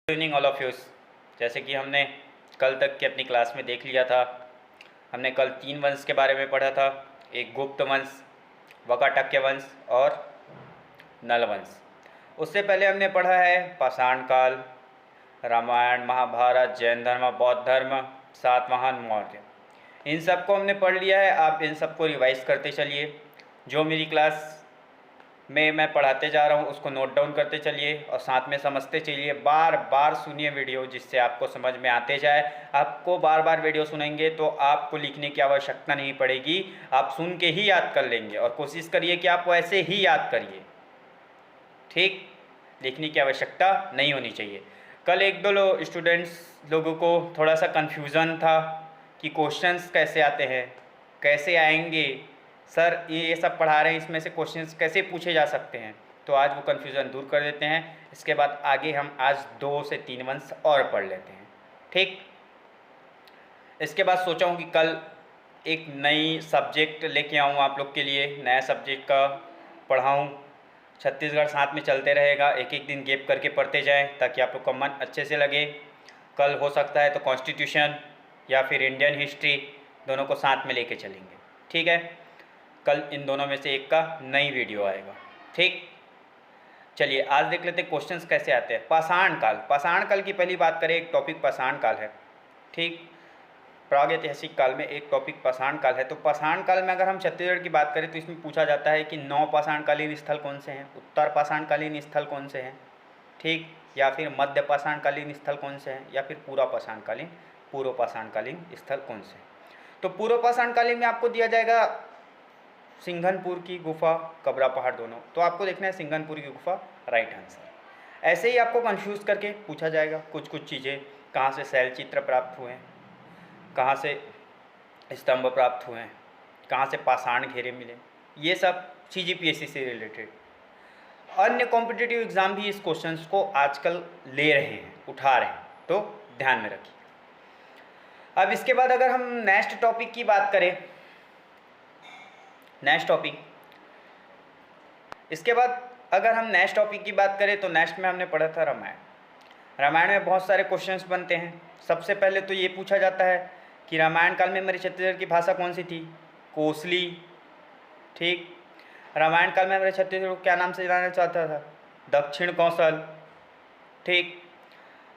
Good evening all of you. जैसे कि हमने कल तक के अपनी क्लास में देख लिया था, हमने कल 3 वंश के बारे में पढ़ा था। एक गुप्त वंश, वकाटक्य वंश और नल वंश। उससे पहले हमने पढ़ा है पाषाण काल, रामायण, महाभारत, जैन धर्म, बौद्ध धर्म, सातवाहन, मौर्य। इन सब को हमने पढ़ लिया है। आप इन सब को रिवाइज करते चलिए। जो मेरी क्लास में मैं पढ़ाते जा रहा हूँ उसको नोट डाउन करते चलिए और साथ में समझते चलिए। बार बार सुनिए वीडियो, जिससे आपको समझ में आते जाए। आपको बार बार वीडियो सुनेंगे तो आपको लिखने की आवश्यकता नहीं पड़ेगी, आप सुन के ही याद कर लेंगे। और कोशिश करिए कि आप वैसे ही याद करिए, ठीक। लिखने की आवश्यकता नहीं होनी चाहिए। कल एक दो स्टूडेंट्स लोगों को थोड़ा सा कन्फ्यूज़न था कि क्वेश्चंस कैसे आते हैं, कैसे आएंगे सर, ये सब पढ़ा रहे हैं, इसमें से क्वेश्चंस कैसे पूछे जा सकते हैं। तो आज वो कन्फ्यूज़न दूर कर देते हैं। इसके बाद आगे हम आज 2 से 3 वंश और पढ़ लेते हैं, ठीक। इसके बाद सोचा हूँ कि कल एक नई सब्जेक्ट लेके आऊँ आप लोग के लिए, नया सब्जेक्ट का पढ़ाऊँ। छत्तीसगढ़ साथ में चलते रहेगा, एक एक दिन गैप करके पढ़ते जाएं ताकि आप लोग का मन अच्छे से लगे। कल हो सकता है तो कॉन्स्टिट्यूशन या फिर इंडियन हिस्ट्री, दोनों को साथ में लेके चलेंगे, ठीक है। कल इन दोनों में से एक का नई वीडियो आएगा, ठीक। चलिए आज देख लेते हैं क्वेश्चंस कैसे आते हैं। पाषाण काल, पाषाण काल की पहली बात करें, एक टॉपिक पाषाण काल है, ठीक। प्रागैतिहासिक काल में एक टॉपिक पाषाण काल है। तो पाषाण काल में अगर हम छत्तीसगढ़ की बात करें तो इसमें पूछा जाता है कि 9 पाषाणकालीन स्थल कौन से हैं, उत्तर पाषाणकालीन स्थल कौन से हैं, ठीक, या फिर मध्य पाषाणकालीन स्थल कौन से हैं, या फिर पूर्व पाषाणकालीन स्थल कौन से हैं। तो पूर्व पाषाणकालीन में आपको दिया जाएगा सिंघनपुर की गुफा, कबरा पहाड़ दोनों। तो आपको देखना है सिंघनपुर की गुफा राइट आंसर। ऐसे ही आपको कंफ्यूज करके पूछा जाएगा कुछ चीज़ें, कहाँ से शैल चित्र प्राप्त हुए हैं, कहाँ से स्तंभ प्राप्त हुए हैं, कहाँ से पाषाण घेरे मिले, ये सब CGPSC से रिलेटेड। अन्य कॉम्पिटिटिव एग्ज़ाम भी इस क्वेश्चंस को आजकल ले रहे हैं, उठा रहे हैं, तो ध्यान में रखिए। अब इसके बाद अगर हम नेक्स्ट टॉपिक की बात करें, नेक्स्ट टॉपिक, इसके बाद अगर हम नेक्स्ट टॉपिक की बात करें तो नेक्स्ट में हमने पढ़ा था रामायण। रामायण में बहुत सारे क्वेश्चंस बनते हैं। सबसे पहले तो ये पूछा जाता है कि रामायण काल में हमारी छत्तीसगढ़ की भाषा कौन सी थी, कोसली, ठीक। रामायण काल में हमारे छत्तीसगढ़ को क्या नाम से जाना चाहता था, दक्षिण कौशल, ठीक।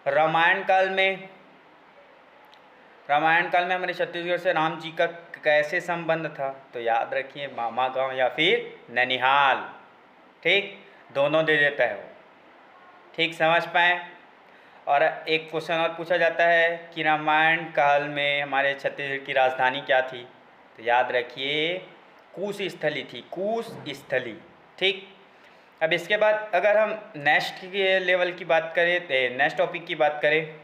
रामायण काल में हमारे छत्तीसगढ़ से राम जी का कैसे संबंध था, तो याद रखिए मामा गांव या फिर ननिहाल, ठीक, दोनों दे देता है वो, ठीक, समझ पाए। और एक क्वेश्चन और पूछा जाता है कि रामायण काल में हमारे छत्तीसगढ़ की राजधानी क्या थी, तो याद रखिए कूश स्थली थी, कूश स्थली, ठीक। अब इसके बाद अगर हम नेक्स्ट के लेवल की बात करें, नेक्स्ट टॉपिक की बात करें,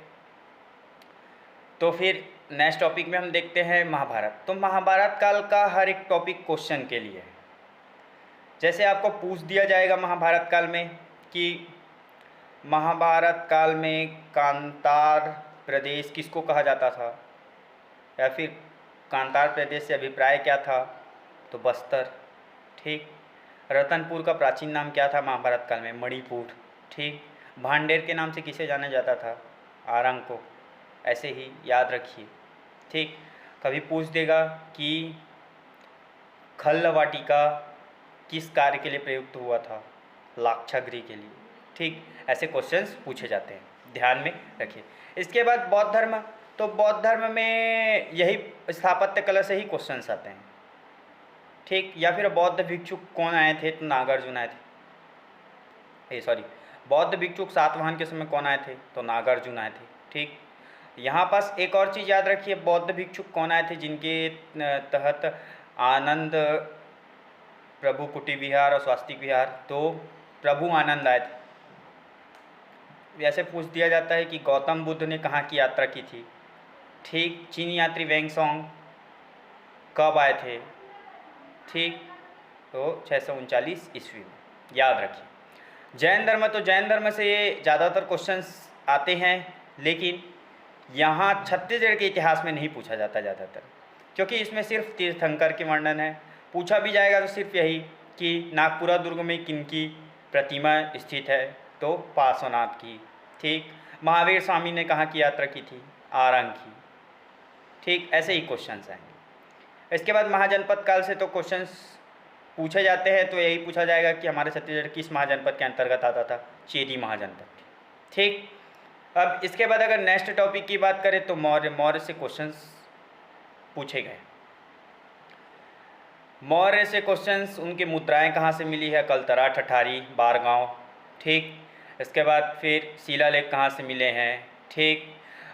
तो फिर नेक्स्ट टॉपिक में हम देखते हैं महाभारत। तो महाभारत काल का हर एक टॉपिक क्वेश्चन के लिए है। जैसे आपको पूछ दिया जाएगा महाभारत काल में कि महाभारत काल में कांतार प्रदेश किसको कहा जाता था, या फिर कांतार प्रदेश से अभिप्राय क्या था, तो बस्तर, ठीक। रतनपुर का प्राचीन नाम क्या था महाभारत काल में, मणिपुर, ठीक। भांडेर के नाम से किसे जाना जाता था, आरंग को। ऐसे ही याद रखिए, ठीक। कभी पूछ देगा कि खल्ल वाटिका किस कार्य के लिए प्रयुक्त हुआ था, लाक्षागृह के लिए, ठीक। ऐसे क्वेश्चंस पूछे जाते हैं, ध्यान में रखिए। इसके बाद बौद्ध धर्म, तो बौद्ध धर्म में यही स्थापत्य कला से ही क्वेश्चंस आते हैं, ठीक। या फिर बौद्ध भिक्षुक कौन आए थे, तो नागार्जुन आए थे, बौद्ध भिक्षुक सातवाहन के समय कौन आए थे, तो नागार्जुन आए थे, ठीक। यहाँ पास एक और चीज़ याद रखिए, बौद्ध भिक्षुक कौन आए थे जिनके तहत आनंद प्रभु कुटी विहार और स्वास्तिक विहार, तो प्रभु आनंद आए थे। ऐसे पूछ दिया जाता है कि गौतम बुद्ध ने कहाँ की यात्रा की थी, ठीक। चीन यात्री वेंगसोंग कब आए थे, ठीक, तो 639 ईस्वी में, याद रखिए। जैन धर्म, तो जैन धर्म से ज़्यादातर क्वेश्चंस आते हैं, लेकिन यहाँ छत्तीसगढ़ के इतिहास में नहीं पूछा जाता ज़्यादातर, क्योंकि इसमें सिर्फ तीर्थंकर के वर्णन है। पूछा भी जाएगा तो सिर्फ यही कि नागपुरा दुर्ग में किनकी प्रतिमा स्थित है, तो पार्श्वनाथ की, ठीक। महावीर स्वामी ने कहाँ की यात्रा की थी? आरंग की। ठीक, ऐसे ही क्वेश्चंस आएंगे। इसके बाद महाजनपद काल से तो क्वेश्चंस पूछे जाते हैं, तो यही पूछा जाएगा कि हमारे छत्तीसगढ़ किस महाजनपद के अंतर्गत आता था? चेदी महाजनपद। ठीक, अब इसके बाद अगर नेक्स्ट टॉपिक की बात करें तो मौर्य से क्वेश्चंस पूछे गए। मौर्य से क्वेश्चंस, उनकी मुद्राएं कहाँ से मिली है? कलतरा, ठठारी, बारगांव। ठीक, इसके बाद फिर शिलालेख कहाँ से मिले हैं? ठीक,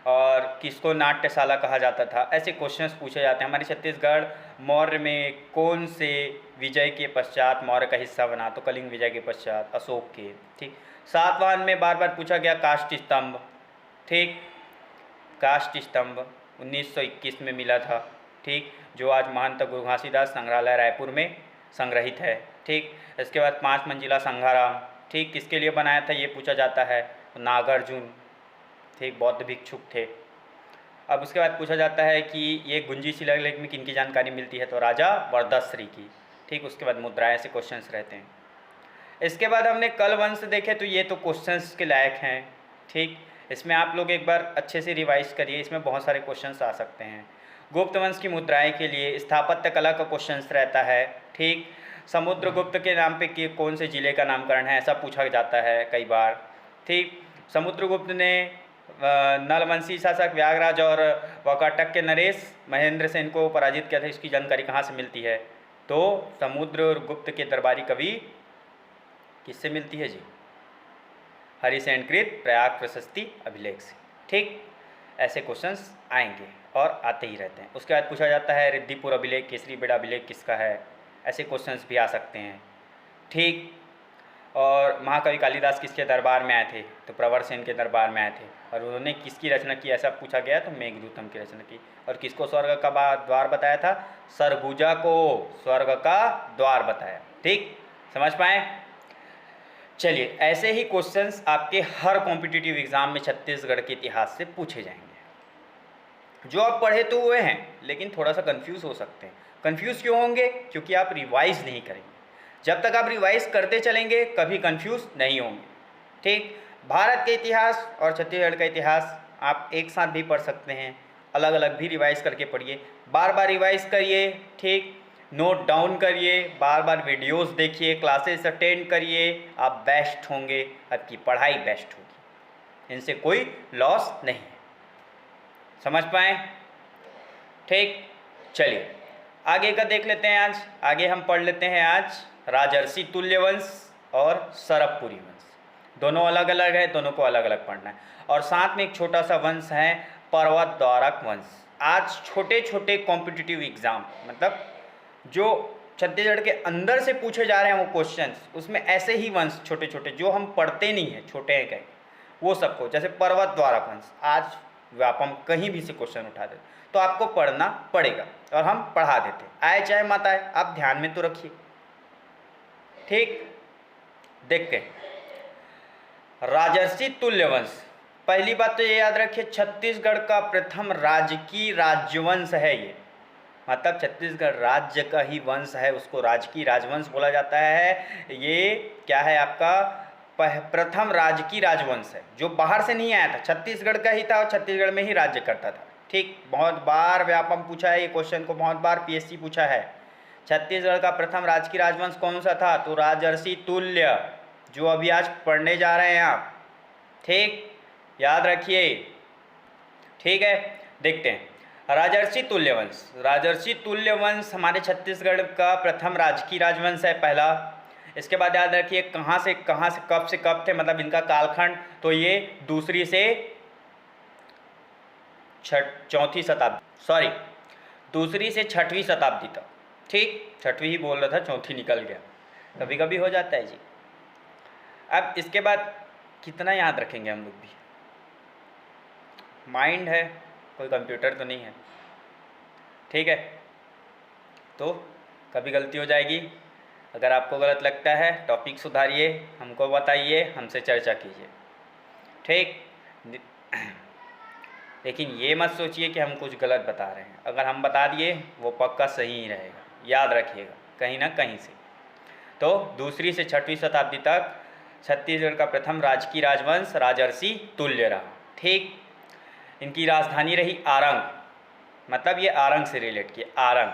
और किसको नाट्यशाला कहा जाता था? ऐसे क्वेश्चंस पूछे जाते हैं। हमारे छत्तीसगढ़ मौर्य में कौन से विजय के पश्चात मौर्य का हिस्सा बना? तो कलिंग विजय के पश्चात अशोक के। ठीक, सातवाहन में बार बार पूछा गया काष्ठ स्तंभ। ठीक, काष्ठ स्तंभ 1921 में मिला था। ठीक, जो आज महंत गुरु घासीदास संग्रहालय रायपुर में संग्रहित है। ठीक, इसके बाद 5 मंजिला संघाराम। ठीक, किसके लिए बनाया था ये पूछा जाता है? नागार्जुन। ठीक, बौद्ध भिक्षुक थे। अब उसके बाद पूछा जाता है कि ये गुंजी शिलालेख में किनकी जानकारी मिलती है? तो राजा वरदश्री की। ठीक, उसके बाद मुद्राएं से क्वेश्चंस रहते हैं। इसके बाद हमने कल वंश देखे, तो ये तो क्वेश्चंस के लायक हैं। ठीक, इसमें आप लोग एक बार अच्छे से रिवाइज करिए, इसमें बहुत सारे क्वेश्चंस आ सकते हैं। गुप्त वंश की मुद्राएं के लिए स्थापत्य कला का क्वेश्चंस रहता है। ठीक, समुद्रगुप्त के नाम पे कौन से जिले का नामकरण है, ऐसा पूछा जाता है कई बार। ठीक, समुद्रगुप्त ने नलवंशी शासक व्यागराज और वाकाटक के नरेश महेंद्र सेन को पराजित किया था। इसकी जानकारी कहाँ से मिलती है? तो समुद्रगुप्त के दरबारी कवि किससे मिलती है जी? हरिसेनकृत प्रयाग प्रशस्ति अभिलेख से। ठीक, ऐसे क्वेश्चंस आएंगे और आते ही रहते हैं। उसके बाद पूछा जाता है रिद्धिपुर अभिलेख, केसरी बेड़ा अभिलेख किसका है? ऐसे क्वेश्चंस भी आ सकते हैं। ठीक, और महाकवि कालिदास किसके दरबार में आए थे? तो प्रवर सेन के दरबार में आए थे। और उन्होंने किसकी रचना की, ऐसा पूछा गया तो मेघदूतम की रचना की। और किसको स्वर्ग का द्वार बताया था? सरगुजा को स्वर्ग का द्वार बताया। ठीक, समझ पाए? चलिए, ऐसे ही क्वेश्चंस आपके हर कॉम्पिटिटिव एग्जाम में छत्तीसगढ़ के इतिहास से पूछे जाएंगे। जो आप पढ़े तो हुए हैं, लेकिन थोड़ा सा कंफ्यूज हो सकते हैं। कंफ्यूज क्यों होंगे? क्योंकि आप रिवाइज नहीं करेंगे। जब तक आप रिवाइज करते चलेंगे कभी कंफ्यूज नहीं होंगे। ठीक, भारत के इतिहास और छत्तीसगढ़ का इतिहास आप एक साथ भी पढ़ सकते हैं, अलग अलग भी रिवाइज करके पढ़िए। बार बार रिवाइज करिए। ठीक, नोट डाउन करिए, बार बार वीडियोस देखिए, क्लासेस अटेंड करिए, आप बेस्ट होंगे, आपकी पढ़ाई बेस्ट होगी, इनसे कोई लॉस नहीं है। समझ पाए? ठीक, चलिए आगे का देख लेते हैं। आगे हम पढ़ लेते हैं आज राजर्षि तुल्यवंश और सरबपुरी वंश। दोनों अलग अलग है, दोनों को अलग अलग पढ़ना है। और साथ में एक छोटा सा वंश है पर्वत द्वारक वंश। आज छोटे छोटे कॉम्पिटिटिव एग्जाम, मतलब जो छत्तीसगढ़ के अंदर से पूछे जा रहे हैं वो क्वेश्चंस, उसमें ऐसे ही वंश छोटे छोटे जो हम पढ़ते नहीं हैं, छोटे हैं कहीं, वो सबको, जैसे पर्वत द्वारक वंश, आज व्यापम कहीं भी से क्वेश्चन उठा देते तो आपको पढ़ना पड़ेगा और हम पढ़ा देते, आए चाहे मत आए, आप ध्यान में तो रखिए। ठीक, देखते हैं राजर्षि तुल्यवंश। पहली बात तो ये याद रखिए, छत्तीसगढ़ का प्रथम राजकीय राजवंश है ये, मतलब छत्तीसगढ़ राज्य का ही वंश है, उसको राजकीय राजवंश बोला जाता है। ये क्या है? आपका प्रथम राजकीय राजवंश है, जो बाहर से नहीं आया था, छत्तीसगढ़ का ही था और छत्तीसगढ़ में ही राज्य करता था। ठीक, बहुत बार व्यापम पूछा है ये क्वेश्चन को, बहुत बार पीएससी पूछा है। छत्तीसगढ़ का प्रथम राजकीय राजवंश कौन सा था? तो राजर्षि तुल्य, जो अभी आज पढ़ने जा रहे हैं आप। ठीक, याद रखिए। ठीक है, देखते हैं राजर्षि तुल्यवंश। राजर्षि तुल्यवंश हमारे छत्तीसगढ़ का प्रथम राजकीय राजवंश है, पहला। इसके बाद याद रखिए कहाँ से कब थे, मतलब इनका कालखंड, तो ये दूसरी से छठवीं शताब्दी तक। ठीक, छठवीं ही बोल रहा था, चौथी निकल गया, कभी कभी हो जाता है जी। अब इसके बाद कितना याद रखेंगे हम लोग भी, माइंड है, कोई कंप्यूटर तो नहीं है। ठीक है, तो कभी गलती हो जाएगी। अगर आपको गलत लगता है टॉपिक सुधारिए, हमको बताइए, हमसे चर्चा कीजिए। ठीक, लेकिन ये मत सोचिए कि हम कुछ गलत बता रहे हैं, अगर हम बता दिए वो पक्का सही ही रहेगा, याद रखिएगा कहीं ना कहीं से। तो दूसरी से छठवीं शताब्दी तक छत्तीसगढ़ का प्रथम राजकीय राजवंश राजर्षि तुल्य रहा। ठीक। इनकी राजधानी रही आरंग, मतलब ये आरंग से रिलेट किया, आरंग,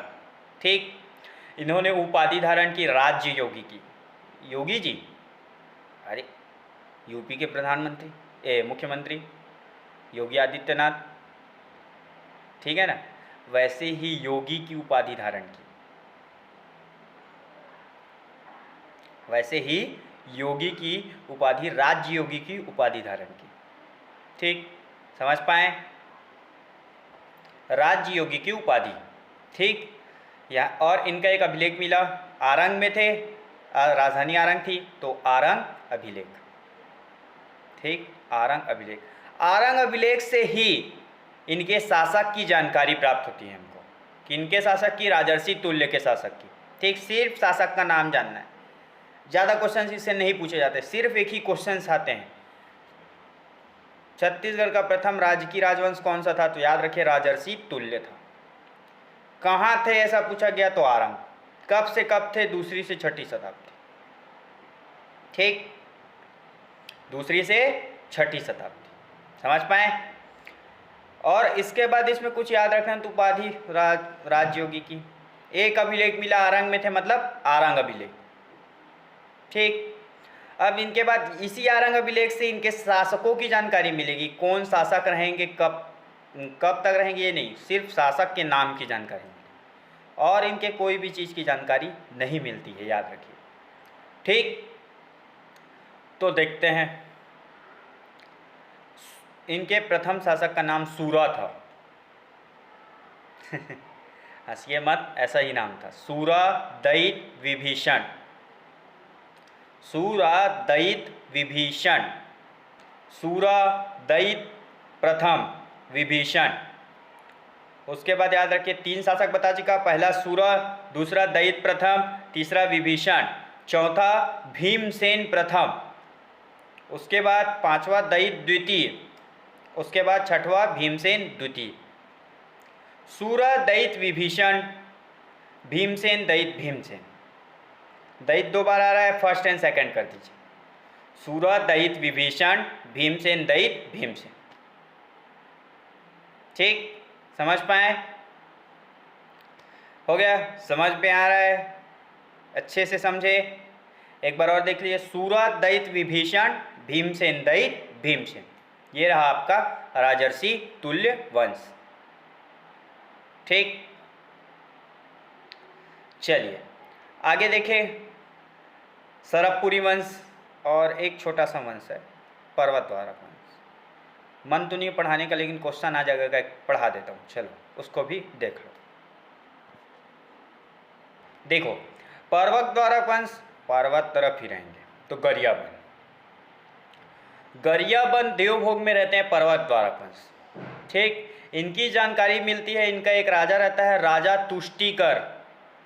ठीक। इन्होंने उपाधि धारण की राज्य योगी की। योगी जी, अरे यूपी के प्रधानमंत्री मुख्यमंत्री योगी आदित्यनाथ, ठीक है ना। वैसे ही योगी की उपाधि धारण की, वैसे ही योगी की उपाधि, राज्य योगी की उपाधि धारण की, ठीक। समझ पाए, राज्य योगी की उपाधि, ठीक। या और इनका एक अभिलेख मिला, आरंग में थे, राजधानी आरंग थी, तो आरंग अभिलेख, ठीक। आरंग अभिलेख, आरंग अभिलेख से ही इनके शासक की जानकारी प्राप्त होती है हमको, कि इनके शासक की, राजर्षि तुल्य के शासक की, ठीक। सिर्फ शासक का नाम जानना है, ज़्यादा क्वेश्चन इससे नहीं पूछे जाते, सिर्फ एक ही क्वेश्चन आते हैं। छत्तीसगढ़ का प्रथम राजकीय राजवंश कौन सा था, तो याद रखिए राजर्षि तुल्य था। कहाँ थे ऐसा पूछा गया तो आरंग। कब से कब थे, दूसरी से छठी शताब्दी, ठीक। दूसरी से छठी शताब्दी, समझ पाए। और इसके बाद इसमें कुछ याद रखना, तो उपाधि राजयोगी की एक अभिलेख मिला, आरंग में थे, मतलब आरंग अभिलेख, ठीक। अब इनके बाद इसी आरंग अभिलेख से इनके शासकों की जानकारी मिलेगी, कौन शासक रहेंगे, कब तक रहेंगे, ये नहीं, सिर्फ शासक के नाम की जानकारी मिलेगी, और इनके कोई भी चीज़ की जानकारी नहीं मिलती है, याद रखिए, ठीक। तो देखते हैं, इनके प्रथम शासक का नाम सूरा था। हंसिए मत, ऐसा ही नाम था, सूरादैत विभीषण, सूरादैत विभीषण, सूरादैत प्रथम विभीषण। उसके बाद याद रखिए 3 शासक बता चुका, पहला सूरा, दूसरा दैत प्रथम, तीसरा विभीषण, चौथा भीमसेन प्रथम, उसके बाद पांचवा दैत द्वितीय, उसके बाद छठवा भीमसेन द्वितीय। सूरा दैत विभीषण, भीमसेन दैत भीमसेन, दैत 2 बार आ रहा है, फर्स्ट एंड सेकंड कर दीजिए, सूरा दैत विभीषण, भीमसेन दैत भीमसेन, ठीक। समझ पाए, हो गया, समझ में आ रहा है, अच्छे से समझे। एक बार और देख लीजिए, सूरा दैत विभीषण, भीमसेन दैत भीमसेन, ये रहा आपका राजर्षि तुल्य वंश, ठीक। चलिए आगे देखें, सरबपुरी वंश, और एक छोटा सा वंश है पर्वतद्वारक वंश। मन तो नहीं पढ़ाने का, लेकिन क्वेश्चन आ जाएगा, पढ़ा देता हूँ, चलो उसको भी देख लो। देखो, पर्वतद्वारक वंश पर्वत तरफ ही रहेंगे, तो गरियाबंद, गरियाबंद देवभोग में रहते हैं पर्वतद्वारक वंश, ठीक। इनकी जानकारी मिलती है, इनका एक राजा रहता है, राजा तुष्टिकर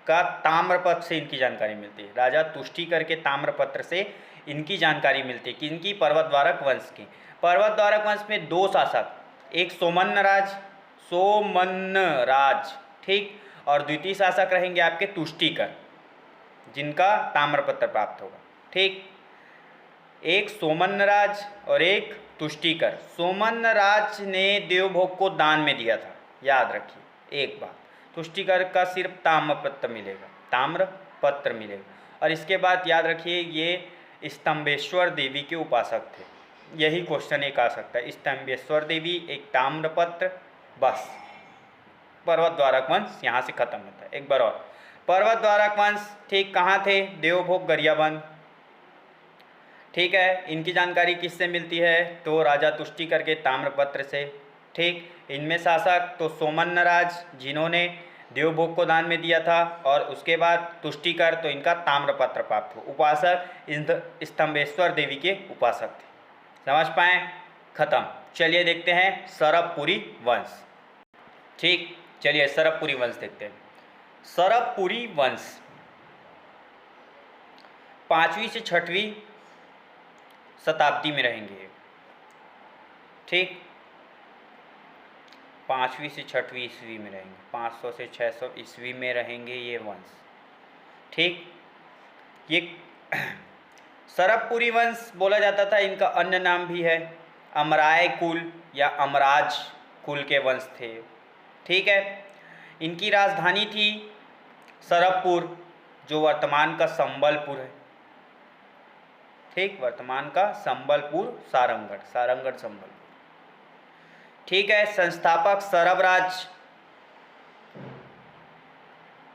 का ताम्रपत्र से इनकी जानकारी मिलती है, राजा तुष्टिकर के ताम्रपत्र से इनकी जानकारी मिलती है कि इनकी पर्वतद्वारक वंश की। पर्वतद्वारक वंश में 2 शासक, एक सोमन्नराज, ठीक, और द्वितीय शासक रहेंगे आपके तुष्टिकर, जिनका ताम्रपत्र प्राप्त होगा, ठीक। एक सोमन्नराज और एक तुष्टिकर। सोमन्नराज ने देवभोग को दान में दिया था, याद रखिए एक बात, तुष्टिकर का सिर्फ ताम्रपत्र मिलेगा, ताम्रपत्र मिलेगा। और इसके बाद याद रखिए ये स्तंभेश्वर देवी के उपासक थे, यही क्वेश्चन एक आ सकता है, स्तंभेश्वर देवी, एक ताम्रपत्र, बस। पर्वतद्वारक वंश यहाँ से खत्म होता है। एक बार और, पर्वतद्वारक वंश, ठीक, कहाँ थे, देवभोग गरियाबंद, ठीक है। इनकी जानकारी किससे मिलती है, तो राजा तुष्टिकर के ताम्रपत्र से, ठीक। इनमें शासक तो सोमन्नराज, जिन्होंने देवभोग को दान में दिया था, और उसके बाद तुष्टिकर, तो इनका ताम्रपत्र प्राप्त हो। उपासक स्तंभेश्वर देवी के उपासक थे, समझ पाए, खत्म। चलिए देखते हैं सरबपुरी वंश, ठीक। चलिए सरबपुरी वंश देखते हैं। सरबपुरी वंश 5वीं से 6वीं शताब्दी में रहेंगे, ठीक। 5वीं से 6वीं ईस्वी में रहेंगे, 500 से 600 ईस्वी में रहेंगे ये वंश, ठीक। ये सरबपुरी वंश बोला जाता था, इनका अन्य नाम भी है अमराय कुल या अमराज कुल के वंश थे। ठीक है। इनकी राजधानी थी सरभपुर, जो वर्तमान का संबलपुर है। ठीक, वर्तमान का संबलपुर, सारंगढ़, सारंगढ़ संबलपुर। ठीक है। संस्थापक सरभराज,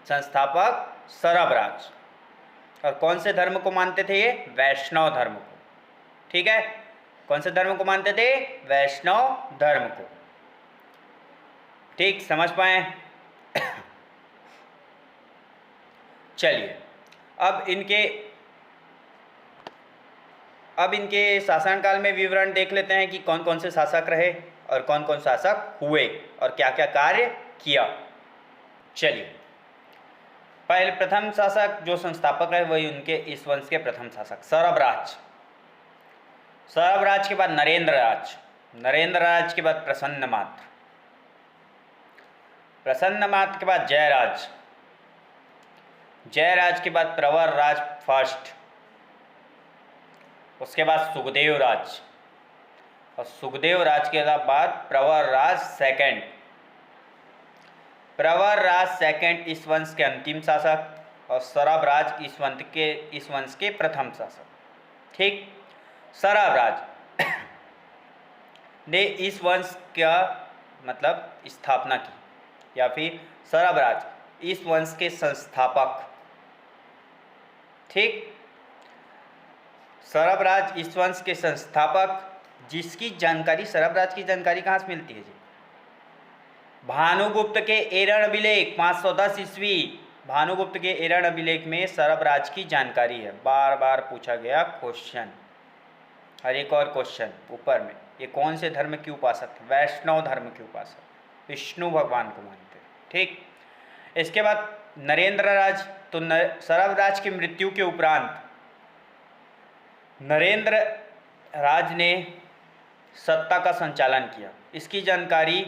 संस्थापक सरभराज। और कौन से धर्म को मानते थे ये? वैष्णव धर्म को। ठीक है। कौन से धर्म को मानते थे? वैष्णव धर्म को। ठीक, समझ पाए? चलिए, अब इनके शासनकाल में विवरण देख लेते हैं कि कौन कौन से शासक रहे और कौन कौन शासक हुए और क्या क्या कार्य किया। चलिए, पहले प्रथम शासक जो संस्थापक रहे वही उनके इस वंश के प्रथम शासक सरभराज। सरभराज के बाद नरेंद्र राज, नरेंद्र राज के बाद प्रसन्नमात्र, प्रसन्नमात्र के बाद जयराज, जयराज के बाद प्रवर राज फर्स्ट, उसके बाद सुखदेव राज, और सुखदेव राज के बाद प्रवर राज सेकंड। प्रवर राज सेकंड इस वंश के अंतिम शासक और सरभराज इस वंश के प्रथम शासक। ठीक। सरभराज ने इस वंश का मतलब स्थापना की, या फिर सरभराज इस वंश के संस्थापक। ठीक। सरभराज इस वंश के संस्थापक, जिसकी जानकारी, सरभराज की जानकारी कहाँ से मिलती है जी? भानुगुप्त के एरण अभिलेख 510 ईस्वी, भानुगुप्त के एरण अभिलेख में सरभराज की जानकारी है। बार बार पूछा गया क्वेश्चन। और एक और क्वेश्चन ऊपर में, ये कौन से धर्म के उपासक थे? वैष्णव धर्म के उपासक, विष्णु भगवान को मानते। ठीक। इसके बाद नरेंद्र राज, तो सरभराज की मृत्यु के उपरांत नरेंद्र राज ने सत्ता का संचालन किया। इसकी जानकारी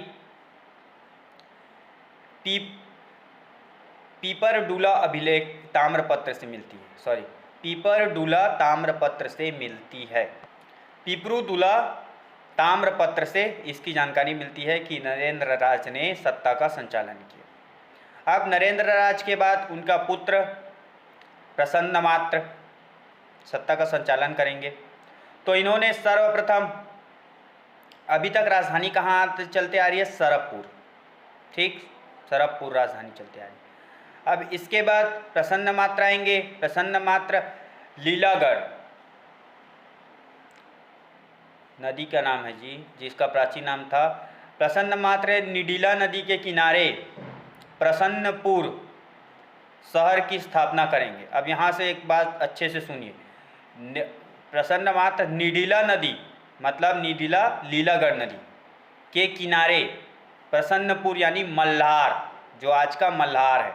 पीपरडुला अभिलेख ताम्रपत्र से मिलती है। सॉरी, पीपरडुला ताम्रपत्र से मिलती है। पीपरडुला ताम्रपत्र से इसकी जानकारी मिलती है कि नरेंद्र राज ने सत्ता का संचालन किया। अब नरेंद्र राज के बाद उनका पुत्र प्रसन्नमात्र सत्ता का संचालन करेंगे। तो इन्होंने सर्वप्रथम, अभी तक राजधानी कहाँ चलते आ रही है? सरभपुर। ठीक, सरभपुर राजधानी चलते आ रही है। अब इसके बाद प्रसन्नमात्र आएंगे। प्रसन्नमात्र लीलागढ़ नदी का नाम है जी, जिसका प्राचीन नाम था। प्रसन्नमात्र निडिला नदी के किनारे प्रसन्नपुर शहर की स्थापना करेंगे। अब यहाँ से एक बात अच्छे से सुनिए, प्रसन्नमात्र निडिला नदी मतलब निडिला लीलागढ़ नदी के किनारे प्रसन्नपुर यानी मल्हार, जो आज का मल्हार है,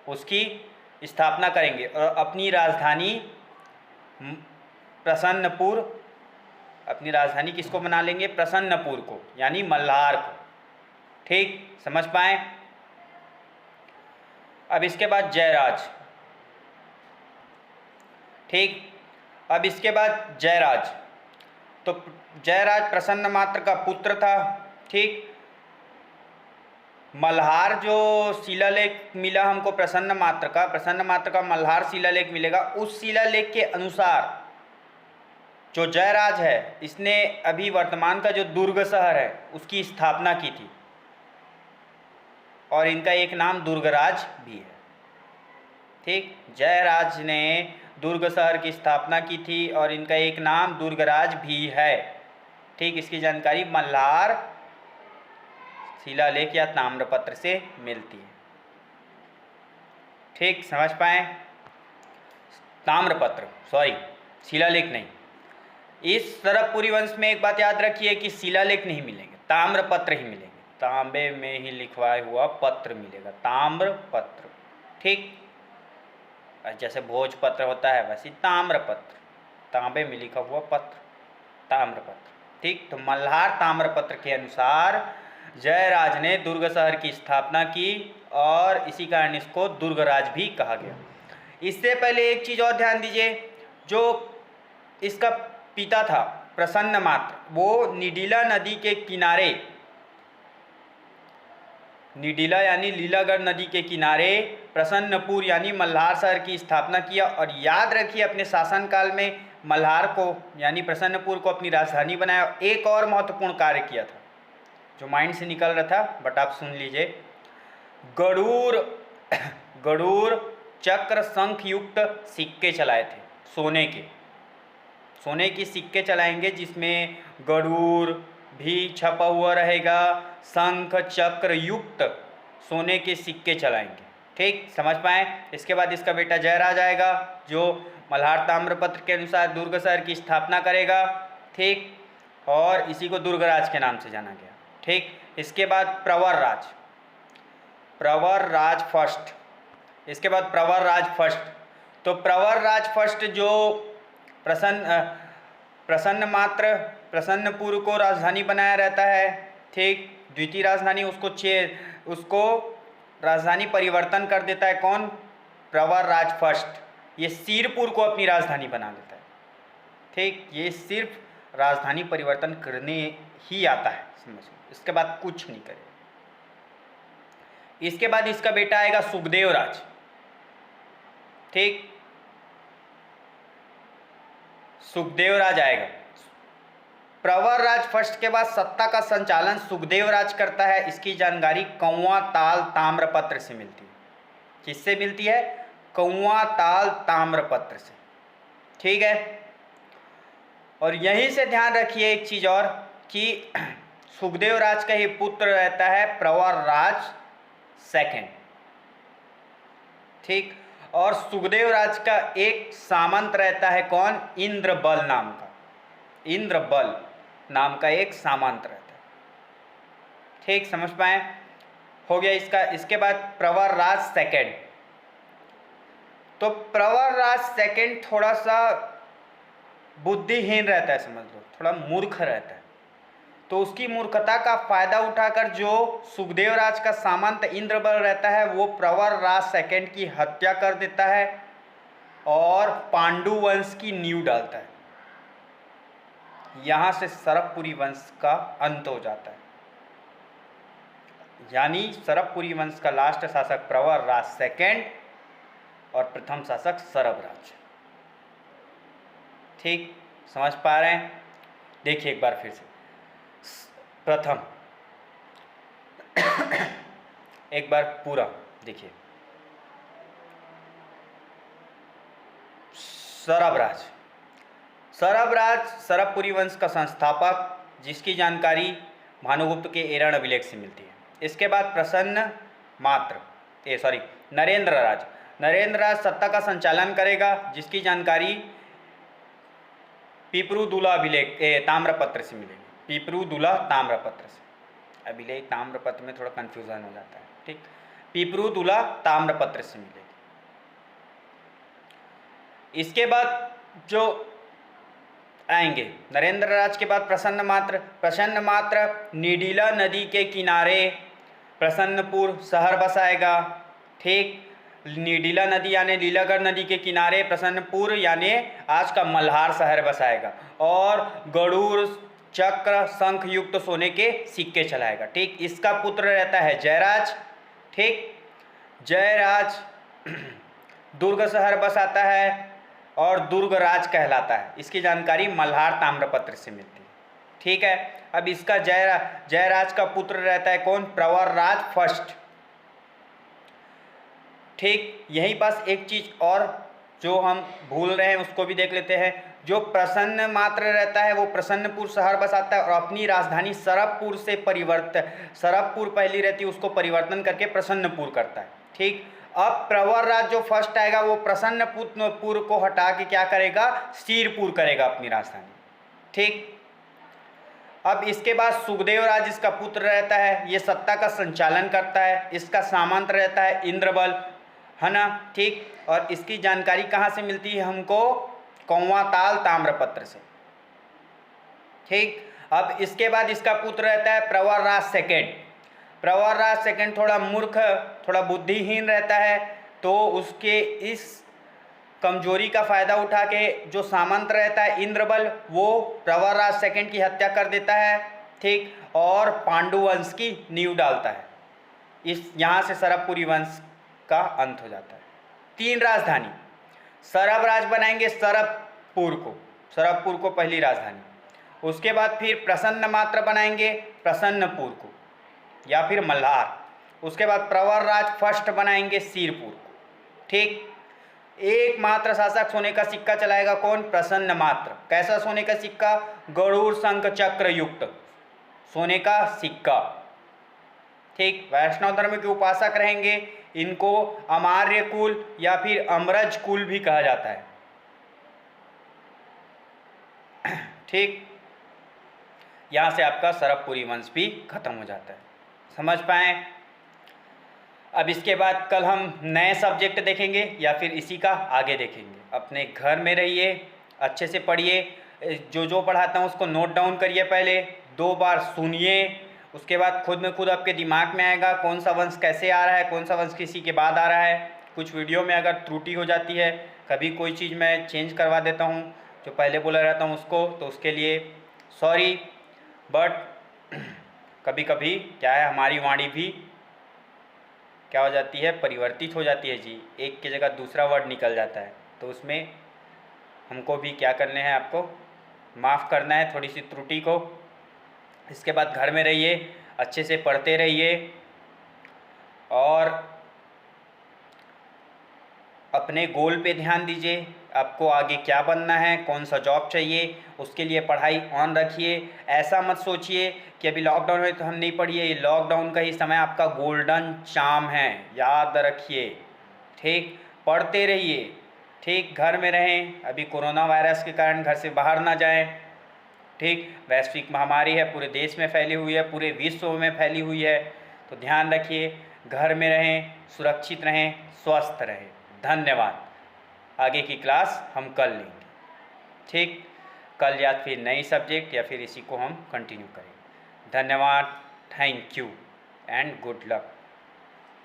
उसकी स्थापना करेंगे और अपनी राजधानी प्रसन्नपुर, अपनी राजधानी किसको बना लेंगे? प्रसन्नपुर को, यानी मल्हार को। ठीक, समझ पाए? अब इसके बाद जयराज। ठीक, अब इसके बाद जयराज, तो जयराज प्रसन्नमात्र का पुत्र था। ठीक। मल्हार जो शिलालेख मिला हमको प्रसन्नमात्र का मल्हार शिलालेख मिलेगा। उस शिलालेख के अनुसार जो जयराज है, इसने अभी वर्तमान का जो दुर्ग शहर है उसकी स्थापना की थी, और इनका एक नाम दुर्गराज भी है। ठीक, जयराज ने दुर्ग शहर की स्थापना की थी और इनका एक नाम दुर्गराज भी है। ठीक, इसकी जानकारी मल्हार शिलालेख या ताम्रपत्र से मिलती है। ठीक, समझ पाए? ताम्रपत्र, सॉरी शिलालेख नहीं। इस सरभपुरी वंश में एक बात याद रखिए कि शिलालेख नहीं मिलेंगे, ताम्रपत्र ही मिलेंगे। तांबे में ही लिखवाया हुआ पत्र मिलेगा, ताम्रपत्र। ठीक, जैसे भोजपत्र होता है वैसे ताम्रपत्र, तांबे में लिखा हुआ पत्र, ताम्रपत्र। ठीक, तो मल्हार ताम्रपत्र के अनुसार जयराज ने दुर्ग शहर की स्थापना की और इसी कारण इसको दुर्गराज भी कहा गया। इससे पहले एक चीज़ और ध्यान दीजिए, जो इसका पिता था प्रसन्न मात्र, वो निडिला नदी के किनारे, निडिला यानी लीलागढ़ नदी के किनारे प्रसन्नपुर यानी मल्हार शहर की स्थापना किया। और याद रखिए अपने शासनकाल में मल्हार को यानी प्रसन्नपुर को अपनी राजधानी बनाया। एक और महत्वपूर्ण कार्य किया था जो माइंड से निकल रहा था, बट आप सुन लीजिए। गरुड़ चक्र शंख युक्त सिक्के चलाए थे, सोने के सिक्के चलाएंगे, जिसमें गरुड़ भी छपा हुआ रहेगा, शंख चक्र युक्त सोने के सिक्के चलाएंगे। ठीक, समझ पाए। इसके बाद इसका बेटा जयराज आएगा जो मल्हार ताम्रपत्र के अनुसार दुर्ग शहर की स्थापना करेगा। ठीक, और इसी को दुर्गराज के नाम से जाना गया। ठीक, इसके बाद प्रवर राज फर्स्ट, इसके बाद प्रवर राज फर्स्ट। तो प्रवर राज फर्स्ट जो प्रसन्नपुर को राजधानी बनाया रहता है। ठीक, द्वितीय राजधानी उसको राजधानी परिवर्तन कर देता है। कौन? प्रवर राज फर्स्ट। ये सिरपुर को अपनी राजधानी बना देता है। ठीक, ये सिर्फ राजधानी परिवर्तन करने ही आता है, समझो। इसके बाद कुछ नहीं करेगा। इसके बाद इसका बेटा आएगा सुखदेव राज। ठीक, सुखदेव राज आएगा। प्रवर राज फर्स्ट के बाद सत्ता का संचालन सुखदेव राज करता है। इसकी जानकारी कौवा ताल ताम्रपत्र से मिलती है। किससे मिलती है? कौवा ताल ताम्रपत्र से। ठीक है, और यहीं से ध्यान रखिए एक चीज और कि सुखदेव राज का ही पुत्र रहता है प्रवर राज सेकंड। ठीक, और सुखदेव राज का एक सामंत रहता है। कौन? इंद्रबल नाम का, इंद्रबल नाम का एक सामंत रहता है। ठीक, समझ पाए? हो गया इसका। इसके बाद प्रवर राज सेकंड। तो प्रवर राज सेकंड थोड़ा सा बुद्धिहीन रहता है, समझ लो, थोड़ा मूर्ख रहता है। तो उसकी मूर्खता का फायदा उठाकर जो सुखदेव राज का सामंत इंद्रबल रहता है वो प्रवर राज सेकंड की हत्या कर देता है और पांडु वंश की नींव डालता है। यहां से सरबपुरी वंश का अंत हो जाता है। यानी सरबपुरी वंश का लास्ट शासक प्रवर राज सेकंड और प्रथम शासक सरबराज। ठीक, समझ पा रहे हैं? देखिए एक बार फिर से। प्रथम एक बार पूरा देखिए। सरबराज सरबपुरी वंश का संस्थापक, जिसकी जानकारी भानुगुप्त के एरण अभिलेख से मिलती है। इसके बाद नरेंद्र राज सत्ता का संचालन करेगा, जिसकी जानकारी पिपरुदुला अभिलेख ताम्रपत्र से मिलेगी। पिपरुदुला ताम्रपत्र से, अभिलेख ताम्रपत्र में थोड़ा कन्फ्यूजन हो जाता है। ठीक, पिपरुदुला ताम्रपत्र से मिलेगी। इसके बाद जो आएंगे नरेंद्र राज के बाद प्रसन्न मात्र निडिला नदी के किनारे प्रसन्नपुर शहर बसाएगा। ठीक, निडिला नदी यानी लीलागढ़ नदी के किनारे प्रसन्नपुर यानी आज का मल्हार शहर बसाएगा और गरुड़ चक्र शंख युक्त सोने के सिक्के चलाएगा। ठीक, इसका पुत्र रहता है जयराज। ठीक, जयराज दुर्ग शहर बसाता है और दुर्गराज कहलाता है। इसकी जानकारी मल्हार ताम्रपत्र से मिलती है। ठीक है, अब इसका जयराज का पुत्र रहता है कौन? प्रवर राज फर्स्ट। ठीक, यहीं पास एक चीज और जो हम भूल रहे हैं उसको भी देख लेते हैं। जो प्रसन्न मात्र रहता है वो प्रसन्नपुर शहर बसाता है और अपनी राजधानी सरबपुर पहली रहती है उसको परिवर्तन करके प्रसन्नपुर करता है। ठीक, अब प्रवर राज जो फर्स्ट आएगा वो प्रसन्नपुर को हटा के क्या करेगा? सिरपुर करेगा अपनी राजधानी। ठीक, अब इसके बाद सुखदेव राज इसका पुत्र रहता है, ये सत्ता का संचालन करता है। इसका सामंत रहता है इंद्रबल, है ना। ठीक, और इसकी जानकारी कहाँ से मिलती है हमको? कौवा ताल ताम्रपत्र से। ठीक, अब इसके बाद इसका पुत्र रहता है प्रवर राज सेकंड। प्रवर राज सेकंड थोड़ा मूर्ख, थोड़ा बुद्धिहीन रहता है, तो उसके इस कमजोरी का फायदा उठा के जो सामंत रहता है इंद्रबल, वो प्रवरराज सेकंड की हत्या कर देता है, ठीक, और पांडु वंश की नींव डालता है। इस यहाँ से सरबपुरी वंश का अंत हो जाता है। 3 राजधानी, सरबराज बनाएंगे सरबपुर को पहली राजधानी। उसके बाद फिर प्रसन्न मात्र बनाएंगे प्रसन्नपुर को या फिर मल्हार। उसके बाद प्रवरराज फर्स्ट बनाएंगे सिरपुर को, ठीक। एकमात्र शासक सोने का सिक्का चलाएगा कौन? प्रसन्न मात्र। कैसा सोने का सिक्का? गरुड़ शंख चक्र युक्त सोने का सिक्का, ठीक। वैष्णव धर्म के उपासक रहेंगे, इनको अमार्य कुल या फिर अमरज कुल भी कहा जाता है, ठीक। यहाँ से आपका सरबपुरी वंश भी खत्म हो जाता है। समझ पाए? अब इसके बाद कल हम नए सब्जेक्ट देखेंगे या फिर इसी का आगे देखेंगे। अपने घर में रहिए, अच्छे से पढ़िए, जो पढ़ाता हूँ उसको नोट डाउन करिए, पहले 2 बार सुनिए, उसके बाद खुद में खुद आपके दिमाग में आएगा कौन सा वंश कैसे आ रहा है, कौन सा वंश किसी के बाद आ रहा है। कुछ वीडियो में अगर त्रुटि हो जाती है, कभी कोई चीज़ मैं चेंज करवा देता हूँ जो पहले बोला रहता हूँ उसको, तो उसके लिए सॉरी। बट कभी कभी क्या है, हमारी वाणी भी क्या हो जाती है, परिवर्तित हो जाती है जी, एक की जगह दूसरा वर्ड निकल जाता है, तो उसमें हमको भी क्या करने हैं, आपको माफ़ करना है थोड़ी सी त्रुटि को। इसके बाद घर में रहिए, अच्छे से पढ़ते रहिए और अपने गोल पे ध्यान दीजिए। आपको आगे क्या बनना है, कौन सा जॉब चाहिए, उसके लिए पढ़ाई ऑन रखिए। ऐसा मत सोचिए कि अभी लॉकडाउन है तो हम नहीं पढ़िए, ये लॉकडाउन का ही समय आपका गोल्डन चाम है, याद रखिए, ठीक। पढ़ते रहिए, ठीक। घर में रहें, अभी कोरोना वायरस के कारण घर से बाहर ना जाएं, ठीक। वैश्विक महामारी है, पूरे देश में फैली हुई है, पूरे विश्व में फैली हुई है, तो ध्यान रखिए, घर में रहें, सुरक्षित रहें, स्वस्थ रहें। धन्यवाद। आगे की क्लास हम कल लेंगे, ठीक। कल या फिर नई सब्जेक्ट या फिर इसी को हम कंटिन्यू करेंगे। धन्यवाद, thank you and good luck.